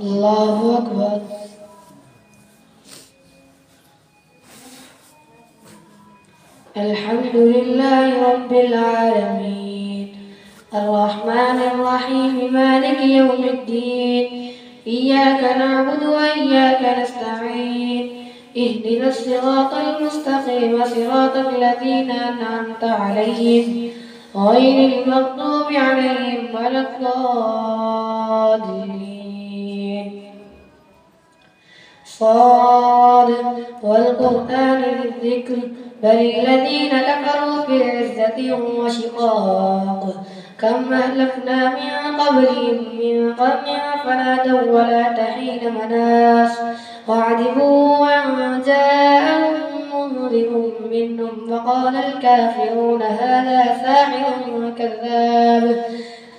الله أكبر. الحمد لله رب العالمين الرحمن الرحيم مالك يوم الدين إياك نعبد وإياك نستعين اهدنا الصراط المستقيم صراط الذين أنعمت عليهم غير المغضوب عليهم ولا الضالين. صاد والقرآن الذكر بل الذين كفروا في عزة وشقاق كم أهلكنا من قبلهم من قرن فنادوا ولا تحين مناص وعجبوا أن جاءهم منذر منهم فقال الكافرون هذا ساحر كذاب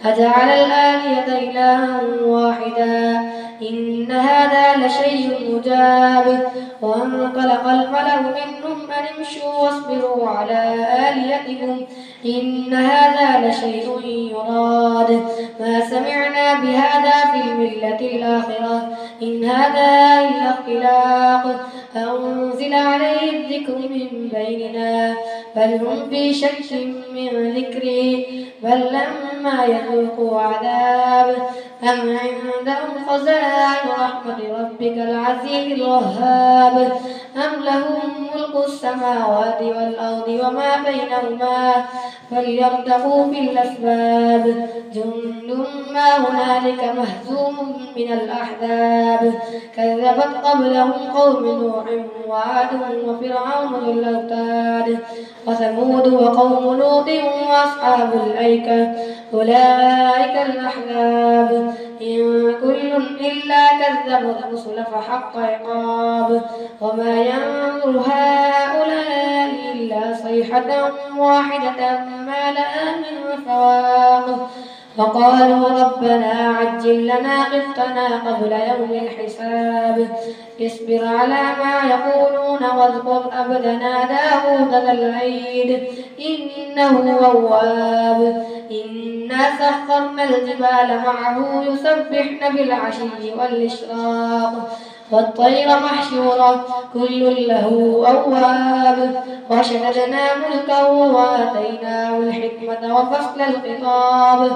أجعل الآلهة إلها واحدا إن هذا لشيء عجاب وانطلق الملأ منهم أن امشوا واصبروا على آلهتكم إن هذا لشيء يراد ما سمعنا بهذا في الملة الآخرة إن هذا إلا اختلاق أنزل عليه الذكر من بيننا بل هم في شك من ذكري بل لما يذوقوا عذاب أم عندهم خزائن رحمة ربك العزيز الوهاب أم لهم ملك السماوات والأرض وما بينهما فليرتقوا في الأسباب جند ما هنالك مهزوم من الأحزاب كذبت قبلهم قوم نوح وعاد وفرعون ذو الأوتاد وثمود وقوم لوط وأصحاب الأيكة أولئك الأحزاب إن كل إلا كذب الرسل فحق عقاب وما ينظر هؤلاء إلا صيحة واحدة ما لها من فواق فقالوا ربنا عجل لنا قطنا قبل يوم الحساب اصبر على ما يقولون واذكر عبدنا داود ذا الأيد إنه أواب إنا سخرنا الجبال معه يسبحن بالعشي والإشراق والطير محشورة كل له أواب وشددنا ملكه وآتيناه الحكمة وفصل الخطاب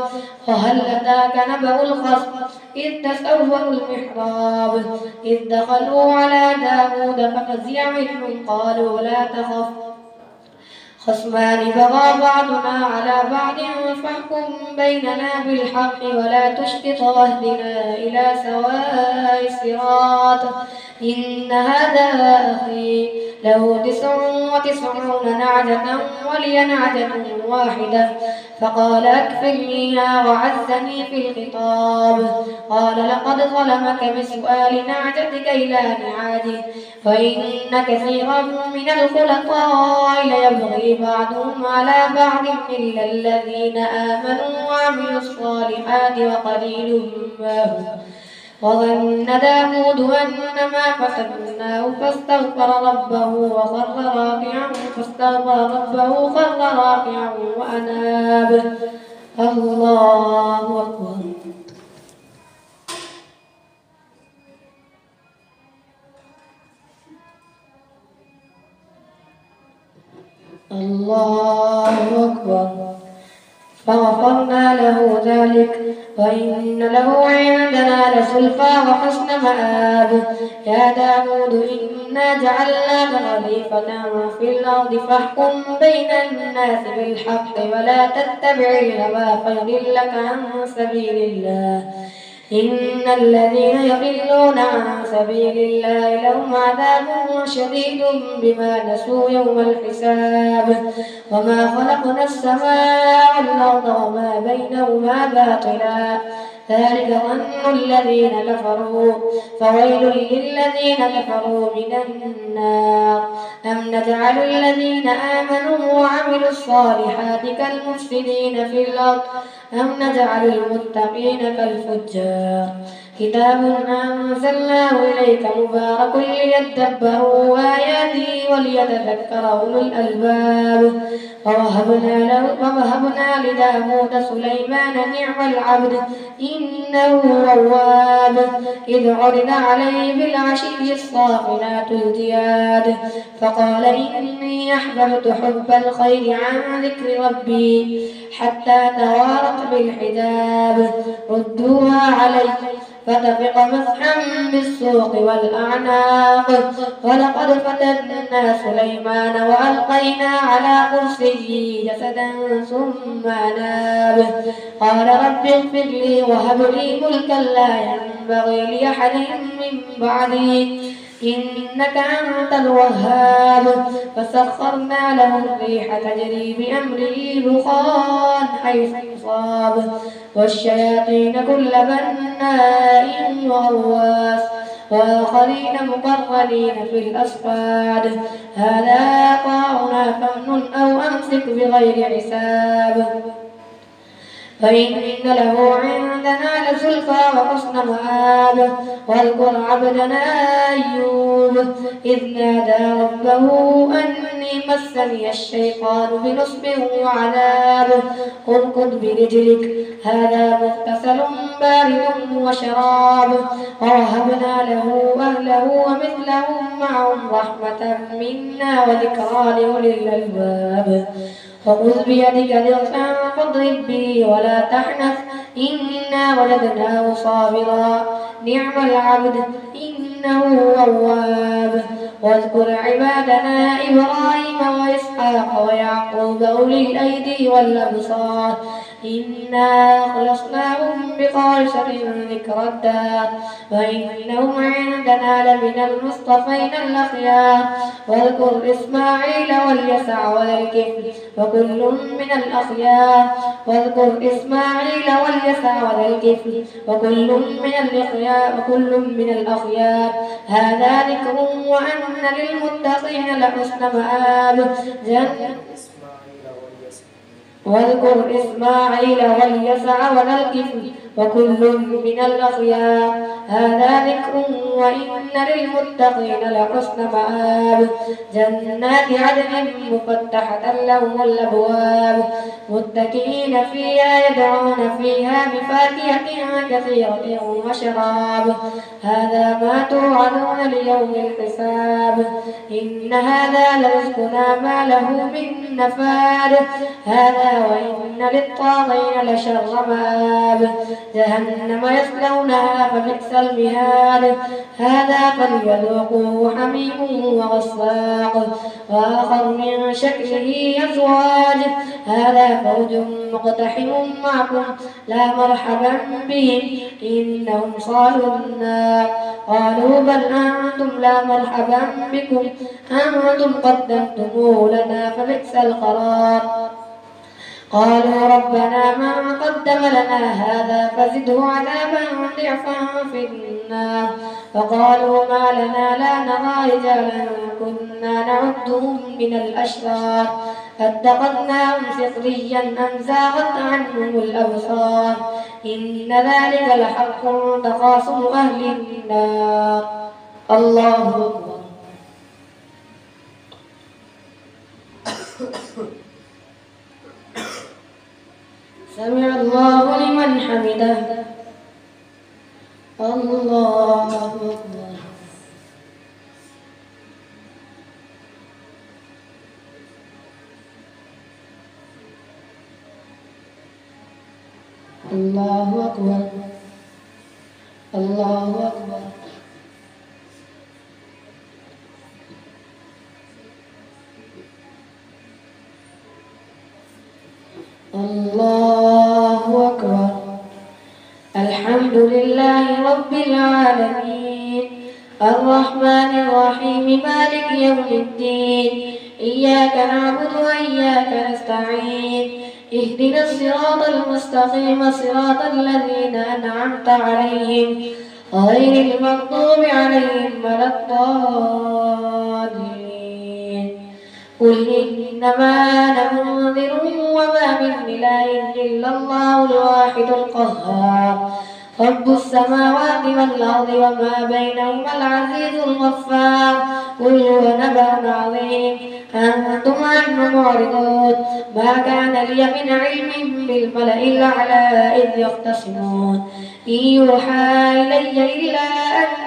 وهل أتاك نبأ الخصم إذ تسوروا المحراب إذ دخلوا على داود ففزع منهم قالوا لا تخف خصمان بغى بعضنا على بعض فاحكم بيننا بالحق ولا تشطط واهدنا إلى سواء الصراط إن هذا أخي له 99 نعجة ولي نعجة واحدة فقال أكفلنيها وعزني في الخطاب قال لقد ظلمك بسؤال نعجتك إلى نعاجه وإن كثيرا من الخلطاء ليبغي بعضهم على بعض إلا الذين آمنوا وعملوا الصالحات وقليل ما هم وظن داود أنما فتناه فاستغفر ربه وخر راكعا وأناب الله أكبر. الله أكبر. فغفرنا له ذلك وإن له عندنا لزلفى وحسن مآب يا داود إنا جعلناك خليفة في الأرض فاحكم بين الناس بالحق ولا تتبع الهوى فيضلك عن سبيل الله إن الذين يضلون عن سبيل الله لهم عذاب شديد بما نسوا يوم الحساب وما خلقنا السماء والأرض وما بينهما باطلا ذلك ظن الذين كفروا فويل للذين كفروا من النار أم نجعل الذين آمنوا وعملوا الصالحات كالمفسدين في الأرض أم نجعل المتقين كالفجار كتاب أنزلناه إليك مبارك ليدبروا آياته وليتذكر أولو الألباب ووهبنا لداود سليمان نعم العبد إنه أواب إذ عرض عليه بالعشي الصافنات الجياد فقال إني أحببت حب الخير عن ذكر ربي حتى توارت بالحجاب ردوها علي فتفق مسحا بالسوق والأعناق ولقد فتنا سليمان وألقينا على كرسيه جسدا ثم أناب قال رب اغفر لي وهب لي ملكا لا ينبغي لأحد من بعدي إنك أنت الوهاب فسخرنا له الريح تجري بأمره رخاء حيث أصاب والشياطين كل بناء وغواص وآخرين مقرنين في الأصفاد هذا طاعنا فامنن أو أمسك بغير حساب فإن له عندنا لزلفى وحسن مآب واذكر عبدنا أيوب إذ نادى ربه أني مسني الشيطان بنصب وعذاب اركض برجلك هذا مغتسل بارد وشراب ووهبنا له أهله ومثلهم معهم رحمة منا وذكرى لأولي الألباب فخذ بيدك ضغثا فاضرب به ولا تحنث إنا وجدناه صابرا نعم العبد إنه أواب واذكر عبادنا إبراهيم وإسحاق ويعقوب أولي الأيدي والأبصار إنا أخلصناهم بخالصة ذكر الدار وإنهم عندنا لمن المصطفين الأخيار واذكر إسماعيل واليسع وذا الكفل وكل من الأخيار واذكر إسماعيل واليسع وذا الكفل وكل من الأخيار هذا ذكر وأن للمتقين لحسن مآب واذكر إسماعيل واليسع وذا الكفل وكل من الأخيار هذا ذكر وإن للمتقين لحسن مآب جنات عدن مفتحة لهم الأبواب متكئين فيها يدعون فيها بفاكهة كثيرة وشراب هذا ما توعدون ليوم الحساب إن هذا لرزقنا ما له من نفاد هذا وإن للطاغين لشر مآب جهنم يصلونها فبئس المهاد هذا فليذوقوه حميم وغساق وآخر من شكله أزواج هذا فوج مقتحم معكم لا مرحبا بهم إنهم صالوا النار قالوا بل أنتم لا مرحبا بكم أنتم قدمتموه لنا فبئس القرار قالوا ربنا من قدم لنا هذا فزده عذابا ضعفا في النار فقالوا ما لنا لا نرى رجالا كنا نعدهم من الأشرار فاتخذناهم سخريا أم زاغت عنهم الأبصار إن ذلك لحق تخاصم أهل النار الله أكبر سمع الله لمن حمده الله أكبر الله أكبر الله أكبر الله أكبر الحمد لله رب العالمين الرحمن الرحيم مالك يوم الدين إياك نعبد وإياك نستعين اهدنا الصراط المستقيم صراط الذين أنعمت عليهم غير المغضوب عليهم ولا الضالين قل إنما أنا منذر وما من إله إلا الله الواحد القهار رب السماوات والأرض وما بينهما العزيز الغفار قل هو نبأ عظيم أنتم عنه معرضون ما كان لي من علم بالملأ الأعلى إذ يختصمون إن يوحى إلي إلا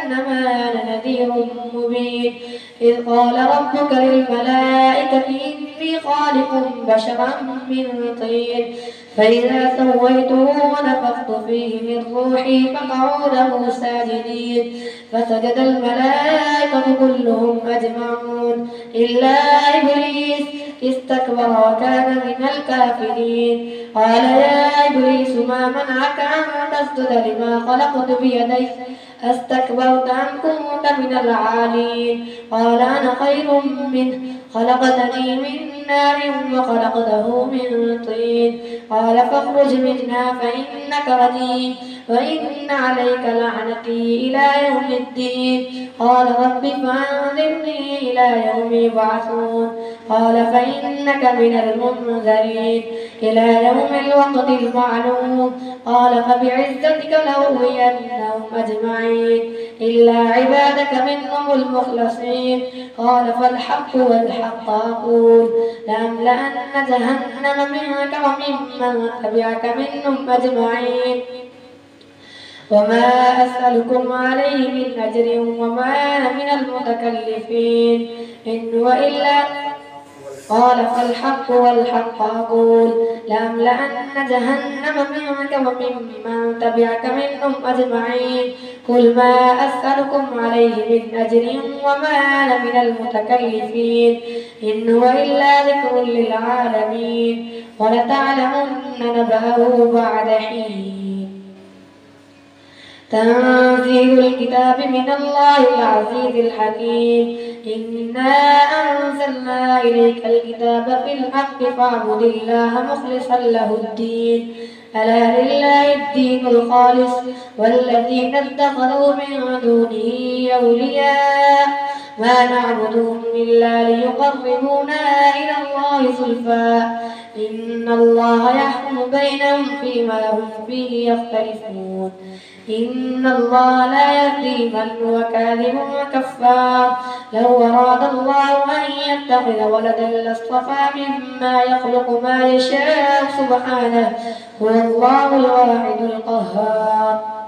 أنما أنا نذير مبين إذ قال ربك للملائكة إني خالق بشرا من طين فإذا سويته ونفخت فيه من روحي فقعوا له ساجدين فسجد الملائكة كلهم أجمعون إلا إبليس استكبر وكان من الكافرين قال يا إبليس ما منعك أن تسجد لما خلقت بيدي أستكبرت أم كنت من العالين قال أنا خير منه خلقتني من نار وخلقته من طين قال فاخرج منها فإنك رجيم وإن عليك لعنتي إلى يوم الدين قال رب فأنظرني إلى يوم يبعثون قال فإنك من المنذرين إلى يوم الوقت المعلوم قال فبعزتك لأغوينهم أجمعين إلا عبادك منهم المخلصين قال فالحق والحق أقول لأملأن جهنم منك وممن تبعك منهم أجمعين وما أسألكم عليه من أجر وما أنا من المتكلفين إن هو إلا قال فالحق والحق أقول لأملأن جهنم منك وممن تبعك منهم أجمعين قل ما أسألكم عليه من أجر وما أنا من المتكلفين إن هو إلا ذكر للعالمين ولتعلمن نبأه بعد حين تنزيل الكتاب من الله العزيز الحكيم إنا أنزلنا إليك الكتاب بالحق فاعبد الله مخلصا له الدين ألا لله الدين الخالص والذين اتخذوا من دونه أولياء ما نعبدهم إلا ليقربونا إلى الله زلفى إن الله يحكم بينهم فيما هم فيه يختلفون إن الله لا يهدي من هو كاذب كفار لو أراد الله أن يتخذ ولدا لاصطفى مما يخلق ما يشاء سبحانه هو الله الواحد القهار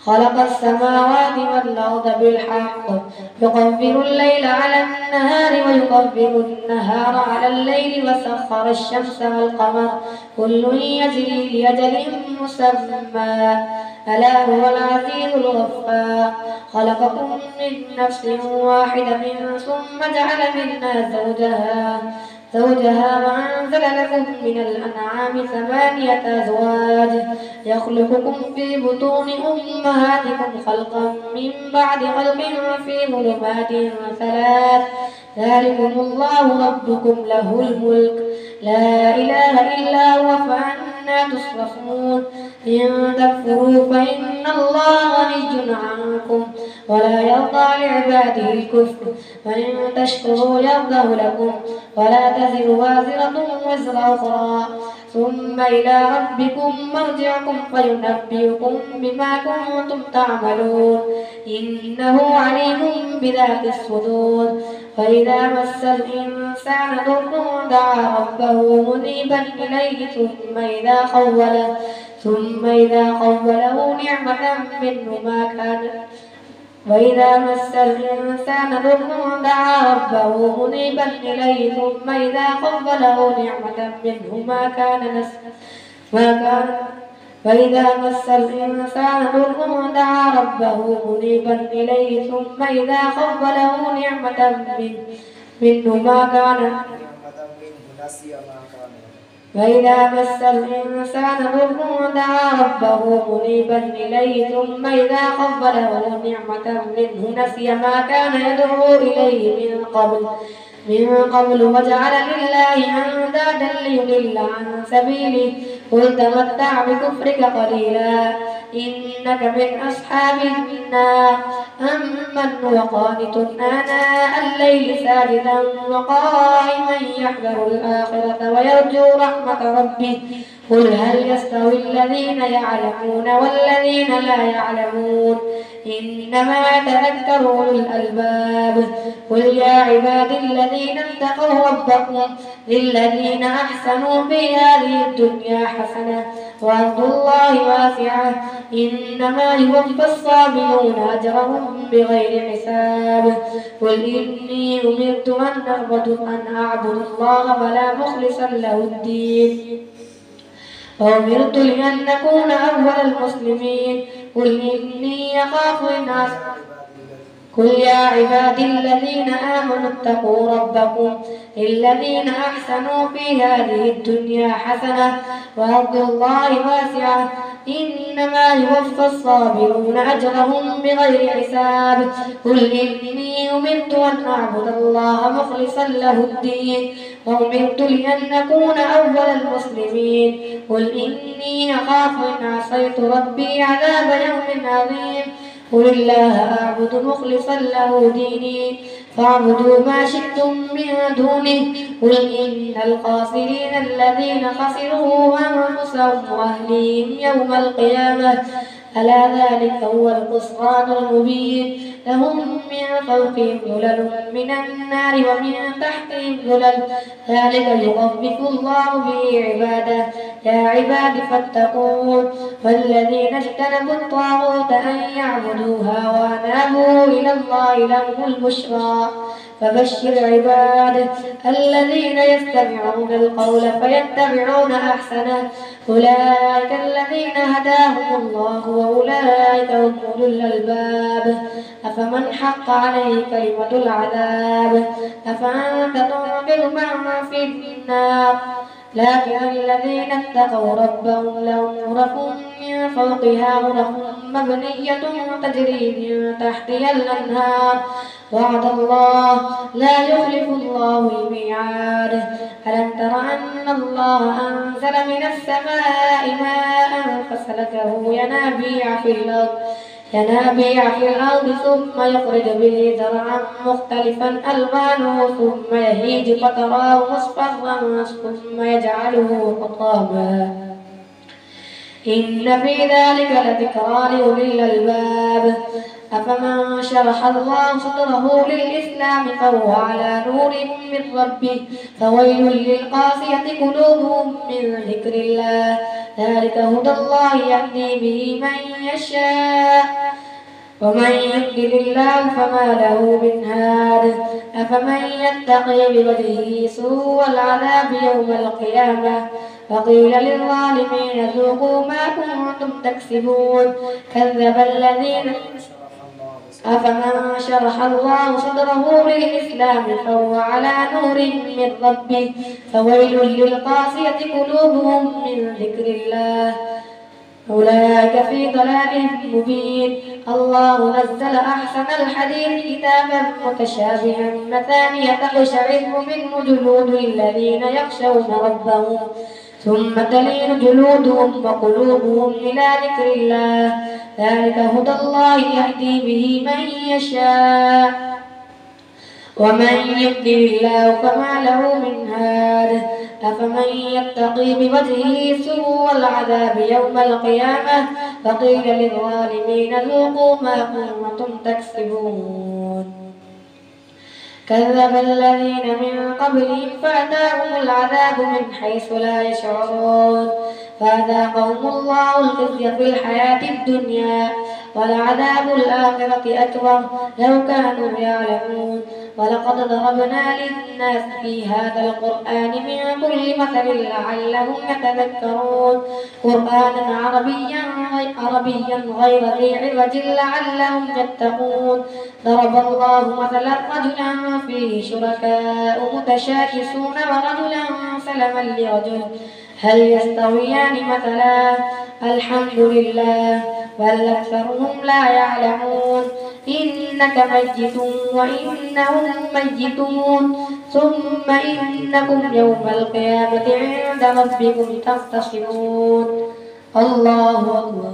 خلق السماوات والأرض بالحق يكبر الليل على النهار ويكبر النهار على الليل وسخر الشمس والقمر كل يجري لأجل مسمى ألا هو العزيز الغفار خلقكم من نفس واحدة ثم جعل منها زوجها وأنزل لكم من الأنعام 8 أزواج يخلقكم في بطون أمهاتكم خلقا من بعد خلق في ظلمات 3 ذلكم الله ربكم له الملك لا إله إلا هو فأنى تصرفون إن تكفروا فإن الله غني عنكم ولا يرضى لعباده الكفر وإن تشكروا يرضه لكم ولا تزر وازرة وزر أخرى ثم إلى ربكم مرجعكم فينبئكم بما كنتم تعملون إنه عليم بذات الصدور فإذا مس الإنسان ضر دعا ربه منيبا إليه ثم إذا خوله نعمة منه ما كان وإذا مس الإنسان ضر دعا ربه منيبا إليه ثم إذا خوله نعمة منه وإذا مس الإنسان ضر دعا ربه منيبا إليه ثم إذا خوله نعمة منه ما كان وإذا مس الإنسان ضر دعا ربه منيبا إليه ثم إذا خوله نعمة منه نسي ما كان يدعو إليه من قبل وجعل لله أندادا ليضل عن سبيله قل تمتع بكفرك قليلا إنك من أصحاب النار. أمن هو قانت آناء الليل ساجدا وقائما يحذر الآخرة ويرجو رحمة ربه قل هل يستوي الذين يعلمون والذين لا يعلمون إنما يتذكر أولو الألباب. قل يا عبادي الذين اتقوا ربكم للذين أحسنوا في هذه الدنيا حسنة وأرض الله واسعة إنما يوفى الصابرون أجرهم بغير حساب. قل إني أمرت أن أعبد الله ولا مخلصا له الدين وأمرت لأن أكون أول المسلمين. قل إني أخاف إن قل يا عبادي الذين آمنوا اتقوا ربكم للذين أحسنوا في هذه الدنيا حسنة وأرض الله واسعة إنما يوفى الصابرون أجرهم بغير حساب. قل إني أمرت أن أعبد الله مخلصا له الدين وأمرت لأن أكون أول المسلمين. قل إني أخاف إن عصيت ربي عذاب يوم عظيم. قل الله أعبد مخلصا له ديني فاعبدوا ما شئتم من دونه. قل إن الخاسرين الذين خسروا أنفسهم وأهليهم يوم القيامة ألا ذلك هو الخسران المبين. لهم من فوقهم ظلل من النار ومن تحتهم ظلل ذلك يخفف الله به عباده. يا عباد فاتقون. والذين اجتنبوا الطاغوت أن يعبدوها وأنابوا إلى الله لهم البشرى فبشر عباده الذين يستمعون القول فيتبعون أحسنه أولئك الذين هداهم الله وأولئك هم أولو الألباب. أفمن حق عليه كلمة العذاب أفأنت تنقذ من في النار. لكن الذين اتقوا ربهم لهم غرف من فوقها غرف مبنية تجري من تحتها الأنهار وعد الله لا يخلف الله الميعاد. ألم تر أن الله أنزل من السماء ماء فسلكه ينابيع في الأرض ثم يخرج به زرعا مختلفا ألوانه ثم يهيج فتراه مصفرا ثم يجعله حطاما إن في ذلك لذكرى لأولي الألباب. أفمن شرح الله صدره للإسلام فهو على نور من ربه فويل للقاسية قلوبهم من ذكر الله ذلك هدى الله يهدي به من يشاء ومن يضلل الله فما له من هاد. أفمن يتقي بوجهه سوء العذاب يوم القيامة وقيل للظالمين ذوقوا ما كنتم تكسبون كذب الذين. أفمن شرح الله صدره للإسلام فهو على نور من ربه فويل للقاسية قلوبهم من ذكر الله أولئك في ضلال مبين. الله نزل أحسن الحديث كتابا متشابها مثانية تقشعر منه جلود الذين يخشون ربهم ثم تلين جلودهم وقلوبهم إلى ذكر الله ذلك هدى الله يهدي به من يشاء ومن يضلل الله فما له من هاد. أفمن يتقي بوجهه سوء العذاب يوم القيامة فقيل للظالمين ذوقوا ما كنتم تكسبون كذب الذين من قبلهم فأتاهم العذاب من حيث لا يشعرون فأذاقهم الله الخزي في الحياة الدنيا ولعذاب الآخرة أكبر لو كانوا يعلمون. ولقد ضربنا للناس في هذا القرآن من كل مثل لعلهم يتذكرون قرآنا عربيا غير ذي عوج لعلهم يتقون. ضرب الله مثلا رجلا فيه شركاء متشاكسون ورجلا سلما لرجل هل يستويان مثلا الحمد لله بل أكثرهم لا يعلمون. إنك ميت وإنهم ميتون ثم إنكم يوم القيامة عند ربكم تختصمون. الله أكبر.